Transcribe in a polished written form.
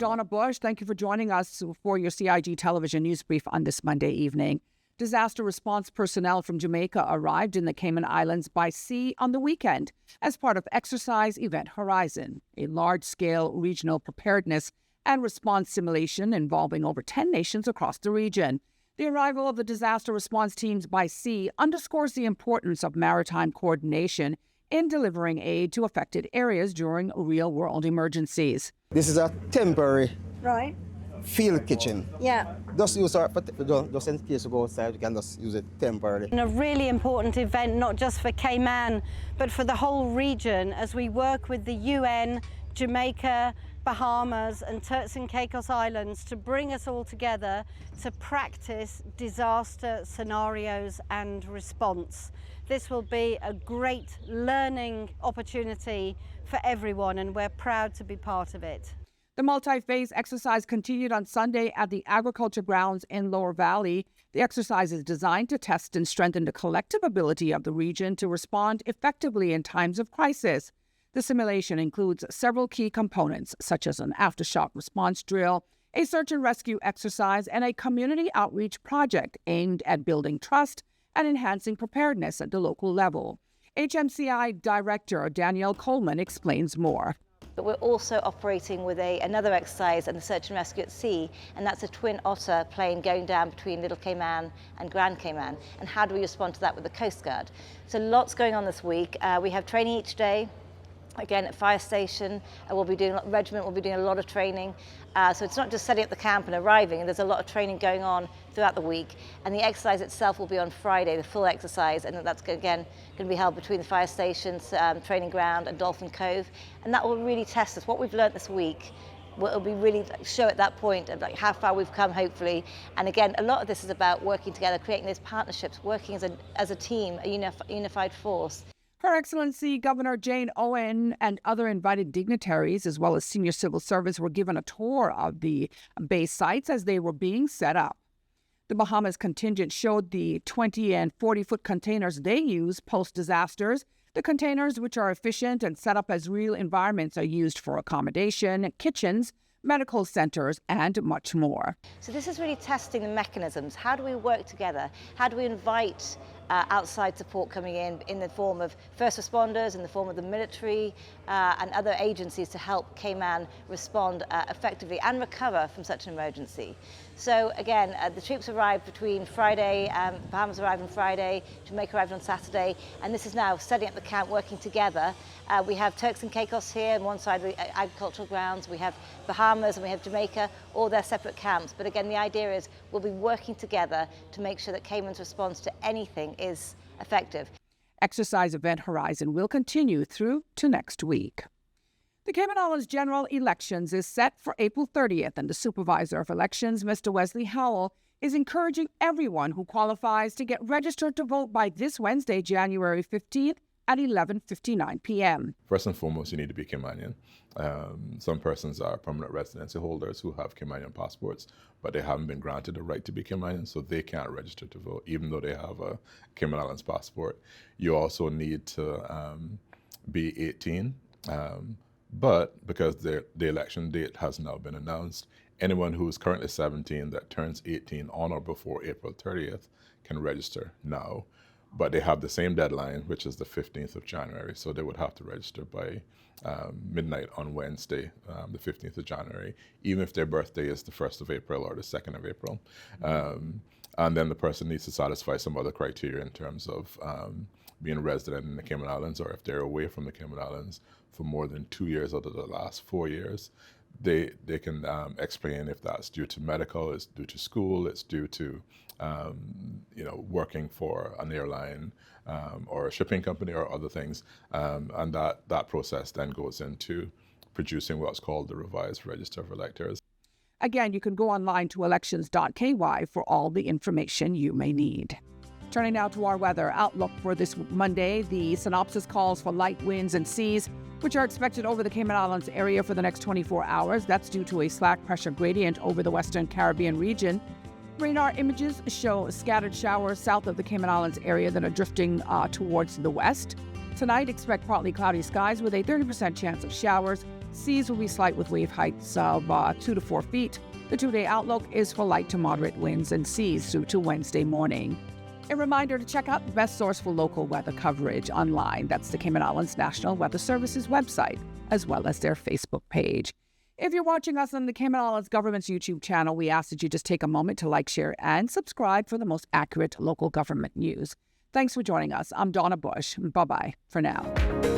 Donna Bush. Thank you for joining us for your CIG Television news brief on this Monday evening. Disaster response personnel from Jamaica arrived in the Cayman Islands by sea on the weekend as part of Exercise Event Horizon, a large-scale regional preparedness and response simulation involving over 10 nations across the region. The arrival of the disaster response teams by sea underscores the importance of maritime coordination in delivering aid to affected areas during real-world emergencies. This is a temporary field kitchen. Yeah. Just use our, just in case you go outside, you can just use it temporarily. And a really important event, not just for Cayman, but for the whole region, as we work with the UN, Jamaica, Bahamas and Turks and Caicos Islands to bring us all together to practice disaster scenarios and response. This will be a great learning opportunity for everyone, and we're proud to be part of it. The multi-phase exercise continued on Sunday at the agriculture grounds in Lower Valley. The exercise is designed to test and strengthen the collective ability of the region to respond effectively in times of crisis. The simulation includes several key components, such as an aftershock response drill, a search and rescue exercise, and a community outreach project aimed at building trust and enhancing preparedness at the local level. HMCI Director Danielle Coleman explains more. But we're also operating with another exercise and the search and rescue at sea, and that's a twin otter plane going down between Little Cayman and Grand Cayman. And how do we respond to that with the Coast Guard? So lots going on this week. We have training each day. Again, at fire station, regiment will be doing a lot of training. So it's not just setting up the camp and arriving, there's a lot of training going on throughout the week. And the exercise itself will be on Friday, the full exercise, and that's again going to be held between the fire stations, training ground and Dolphin Cove. And that will really test us. What we've learned this week will be really show at that point of how far we've come, hopefully. And again, a lot of this is about working together, creating those partnerships, working as a team, a unified force. Her Excellency Governor Jane Owen and other invited dignitaries, as well as senior civil servants, were given a tour of the base sites as they were being set up. The Bahamas contingent showed the 20 and 40-foot containers they use post-disasters. The containers, which are efficient and set up as real environments, are used for accommodation, kitchens, medical centers, and much more. So this is really testing the mechanisms. How do we work together? How do we invite outside support coming in the form of first responders, in the form of the military and other agencies to help Cayman respond effectively and recover from such an emergency. So again, the troops arrived between Friday, Bahamas arrived on Friday, Jamaica arrived on Saturday, and this is now setting up the camp, working together. We have Turks and Caicos here on one side of the agricultural grounds, we have Bahamas and we have Jamaica, all their separate camps. But again, the idea is we'll be working together to make sure that Cayman's response to anything is effective. Exercise Event Horizon will continue through to next week. The Cayman Islands general elections is set for April 30th, and the Supervisor of Elections, Mr. Wesley Howell, is encouraging everyone who qualifies to get registered to vote by this Wednesday, January 15th at 11:59 p.m. First and foremost, you need to be Caymanian. Some persons are permanent residency holders who have Caymanian passports, but they haven't been granted the right to be Caymanian, so they can't register to vote, even though they have a Cayman Islands passport. You also need to be 18, but because the election date has now been announced, anyone who is currently 17 that turns 18 on or before April 30th can register now. But they have the same deadline, which is the 15th of January, so they would have to register by midnight on Wednesday, the 15th of January, even if their birthday is the 1st of April or the 2nd of April. And then the person needs to satisfy some other criteria in terms of being a resident in the Cayman Islands, or if they're away from the Cayman Islands for more than 2 years out of the last 4 years. They can explain if that's due to medical, it's due to school, it's due to working for an airline or a shipping company or other things, and that process then goes into producing what's called the revised Register of Electors. Again, you can go online to elections.ky for all the information you may need. Turning now to our weather outlook for this Monday, the synopsis calls for light winds and seas, which are expected over the Cayman Islands area for the next 24 hours. That's due to a slack pressure gradient over the Western Caribbean region. Radar images show scattered showers south of the Cayman Islands area that are drifting towards the west. Tonight, expect partly cloudy skies with a 30% chance of showers. Seas will be slight with wave heights of 2 to 4 feet. The 2-day outlook is for light to moderate winds and seas through to Wednesday morning. A reminder to check out the best source for local weather coverage online. That's the Cayman Islands National Weather Service's website, as well as their Facebook page. If you're watching us on the Cayman Islands Government's YouTube channel, we ask that you just take a moment to like, share, and subscribe for the most accurate local government news. Thanks for joining us. I'm Donna Bush. Bye-bye for now.